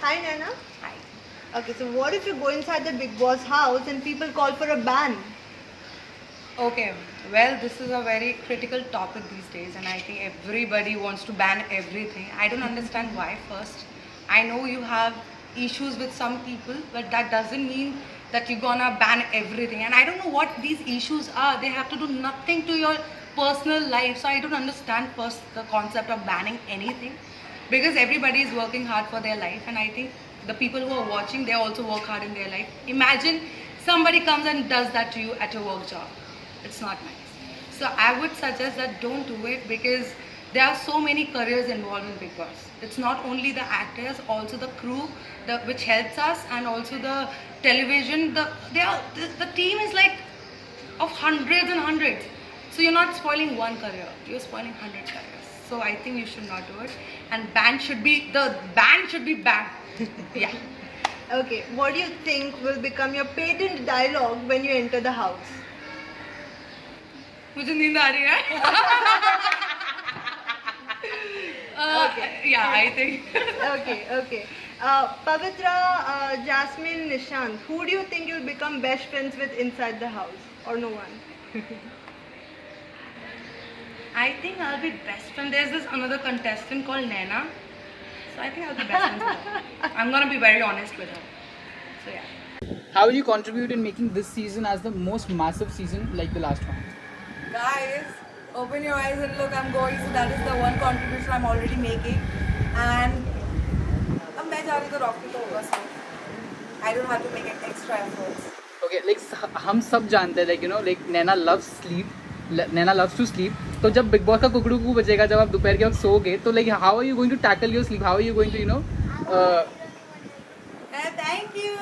Hi, Naina. Hi. Okay, so what if you go inside the Big Boss house and people call for a ban? Okay, well, this is a very critical topic these days, and I think everybody wants to ban everything. I don't understand why, first. I know you have issues with some people, but that doesn't mean that you're gonna ban everything. And I don't know what these issues are. They have to do nothing to your personal life. So I don't understand, first, the concept of banning anything, because everybody is working hard for their life, and I think the people who are watching, they also work hard in their life. Imagine somebody comes and does that to you at your work job. It's not nice. So I would suggest that don't do it, because there are so many careers involved in Big Boss. It's not only the actors, also the crew, which helps us, and also the television. The team is like of hundreds and hundreds. So you're not spoiling one career, you're spoiling 100 careers. So I think you should not do it. And the ban should be banned. Yeah. Okay, what do you think will become your patent dialogue when you enter the house? मुझे नींद आ रही है. Yeah, I think. Okay. Pavitra, Jasmine, Nishant, who do you think you'll become best friends with inside the house? Or no one? I think I'll be best friend. There's this another contestant called Naina. So I think I'll be best friends with her. I'm gonna be very honest with her. So yeah. How will you contribute in making this season as the most massive season like the last one? Guys, open your eyes and look, I'm going. So that is the one contribution I'm already making. And अब मैं जा रही तो Rocky तो होगा sir. I don't have to make an extra efforts. Okay, like हम सब जानते हैं like Naina loves sleep. Naina loves to sleep. तो जब बिग बॉस का कुकड़ू कू बजेगा, जब आप दोपहर के वक्त सोओगे, तो like how are you going to tackle your sleep? How are you going to Thank you.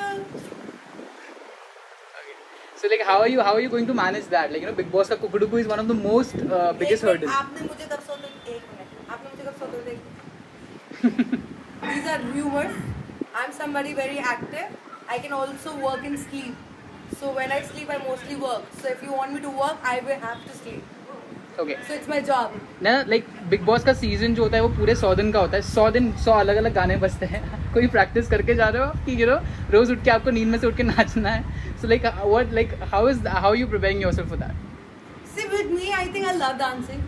So like how are you going to manage that? Like Big Boss का कुकड़ू कू is one of the most biggest hurdles. आपने मुझे कब सोते एक minute. आपने मुझे कब सोते देख. These are rumors. I'm somebody very active. I can also work in sleep. So when I sleep, I mostly work. So if you want me to work, I will have to sleep. Okay. So it's my job. ना like big boss का season जो होता है वो पूरे 100 दिन का होता है. 100 दिन 100 अलग अलग गाने बजते हैं. कोई प्रैक्टिस करके जा रहे हो कि रोज उठ के आपको नींद में से उठ के नाचना है. So like how are you preparing yourself for that? See, with me, I think I love dancing.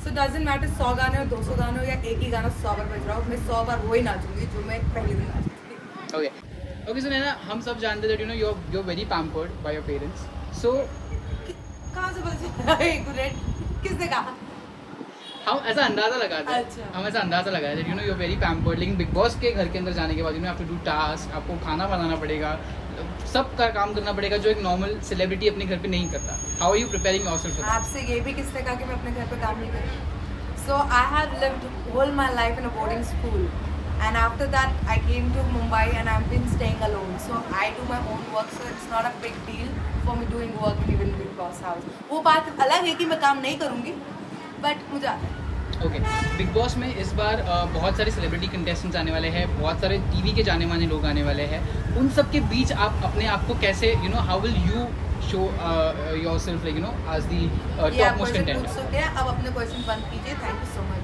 So it doesn't matter 100 गाने और 200 गाने हो या एक ही गाना 100 बार बज रहा हो, मैं 100 बार वही नाचूंगी जो मैं पहले दिन नाचती थी. Okay, so Naina, हम सब जानते हैं that you're very pampered by your parents. So कहाँ से पता चला? एक मिनट, किसने कहा? हम ऐसा अंदाजा लगाते हैं. अच्छा. हम ऐसा अंदाजा लगाया that you're very pampered. लेकिन बिग बॉस के घर के अंदर जाने के बाद you have to do task, आपको खाना बनाना पड़ेगा, सब का काम करना पड़ेगा जो एक नॉर्मल सेलिब्रिटी अपने घर पे नहीं करता. How are you preparing yourself for that? आपसे ये भी किसने कहा कि मैं अपने घर पे काम नहीं करूँ? So I have lived whole my life in a boarding school, and after that I came to Mumbai and I've been staying alone. So I do my own work, so it's not a big deal for me doing work in even Big Boss house. वो बात अलग है कि मैं काम नहीं करूँगी, but मुझे आता है. ओके, बिग बॉस में इस बार बहुत सारे सेलिब्रिटी कंटेस्टेंट्स आने वाले हैं, बहुत सारे टीवी के जाने माने लोग आने वाले हैं. उन सब के बीच आप अपने आप को कैसे how will you show yourself like as the top most contender? अब अपने क्वेश्चन बंद कीजिए. Thank you so much.